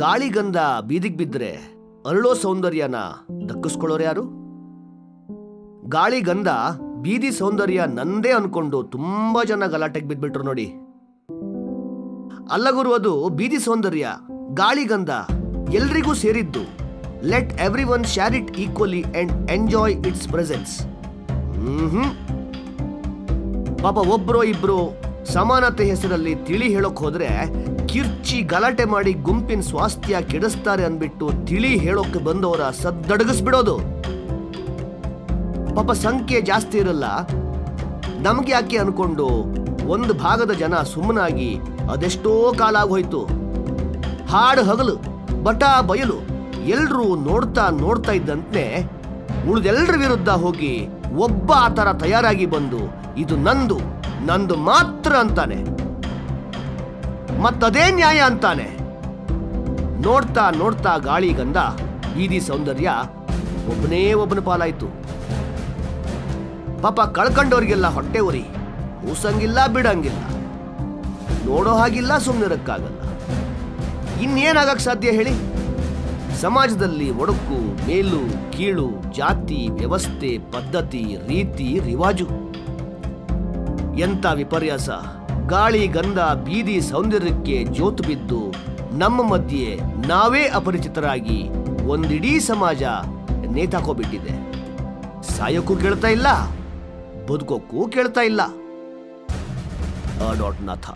ಗಾಳಿಗಂಧ ಬೀದಿಗೆ ಬಿದ್ದರೆ ಅರಳೋ ಸೌಂದರ್ಯನ ದಕ್ಕಿಸ್ಕೊಳ್ಳೋರು ಯಾರು? ಗಾಳಿಗಂಧ ಬೀದಿ ಸೌಂದರ್ಯ ನಂದೇ ಅನ್ಕೊಂಡು ತುಂಬಾ ಜನ ಗಲಾಟೆಗೆ ಬಿದ್ಬಿಟ್ರು ನೋಡಿ. ಅಲ್ಲ ಗುರು, ಅದು ಬೀದಿ ಸೌಂದರ್ಯ, ಗಾಳಿಗಂಧ ಎಲ್ರಿಗೂ ಸೇರಿದ್ದು. Let every one share it equally and enjoy it's presence. ಪಾಪ ಒಬ್ರೋ ಇಬ್ರು ಸಮಾನತೆ ಹೆಸರಲ್ಲಿ ತಿಳಿ ಹೇಳೋಕ್ ಹೋದ್ರೆ ಕಿರ್ಚಿ ಗಲಾಟೆ ಮಾಡಿ ಗುಂಪಿನ ಸ್ವಾಸ್ಥ್ಯ ಕೆಡಿಸ್ತಾರೆ ಅಂದ್ಬಿಟ್ಟು ತಿಳಿ ಹೇಳೋಕೆ ಬಂದವರ ಸದ್ದಡಗಿಸ್ಬಿಡೋದು. ಪಾಪ ಸಂಖ್ಯೆ ಜಾಸ್ತಿ ಇರಲ್ಲ, ನಮ್ಗೆ ಯಾಕೆ ಅನ್ಕೊಂಡು ಒಂದು ಭಾಗದ ಜನ ಸುಮ್ಮನಾಗಿ ಅದೆಷ್ಟೋ ಕಾಲ ಆಗೋಯ್ತು. ಹಾಡು ಹಗಲು ಬಟ ಬಯಲು ಎಲ್ರೂ ನೋಡ್ತಾ ಇದ್ದಂತೆ ಉಳಿದೆಲ್ಲರ ವಿರುದ್ಧ ಹೋಗಿ ಒಬ್ಬ ಆ ಥರ ತಯಾರಾಗಿ ಬಂದು ಇದು ನಂದು ಮಾತ್ರ ಅಂತಾನೆ, ಮತ್ತದೇ ನ್ಯಾಯ ಅಂತಾನೆ. ನೋಡ್ತಾ ಗಾಳಿಗಂಧ ಬೀದಿ ಸೌಂದರ್ಯ ಒಬ್ಬನ ಪಾಲಾಯ್ತು. ಪಾಪ ಕಳ್ಕೊಂಡವ್ರಿಗೆಲ್ಲ ಹೊಟ್ಟೆ ಉರಿ, ಕೂಸಂಗಿಲ್ಲ ಬಿಡಂಗಿಲ್ಲ, ನೋಡೋ ಹಾಗಿಲ್ಲ, ಸುಮ್ಮನಿರಕ್ಕಾಗಲ್ಲ. ಇನ್ನೇನಾಗಕ್ ಸಾಧ್ಯ ಹೇಳಿ? ಸಮಾಜದಲ್ಲಿ ಒಡಕು, ಮೇಲು ಕೀಳು, ಜಾತಿ, ವ್ಯವಸ್ಥೆ, ಪದ್ಧತಿ, ರೀತಿ ರಿವಾಜು, ಎಂಥ ವಿಪರ್ಯಾಸ. ಗಾಳಿಗಂಧ ಬೀದಿ ಸೌಂದರ್ಯಕ್ಕೆ ಜೋತು ಬಿದ್ದು ನಮ್ಮ ಮಧ್ಯೆ ನಾವೇ ಅಪರಿಚಿತರಾಗಿ ಒಂದಿಡೀ ಸಮಾಜ ನೇತಾಕೋಬಿಟ್ಟಿದೆ. ಸಾಯೋಕ್ಕೂ ಕೇಳ್ತಾ ಇಲ್ಲ, ಬದುಕೋಕ್ಕೂ ಕೇಳ್ತಾ ಇಲ್ಲ. ನಾಥ.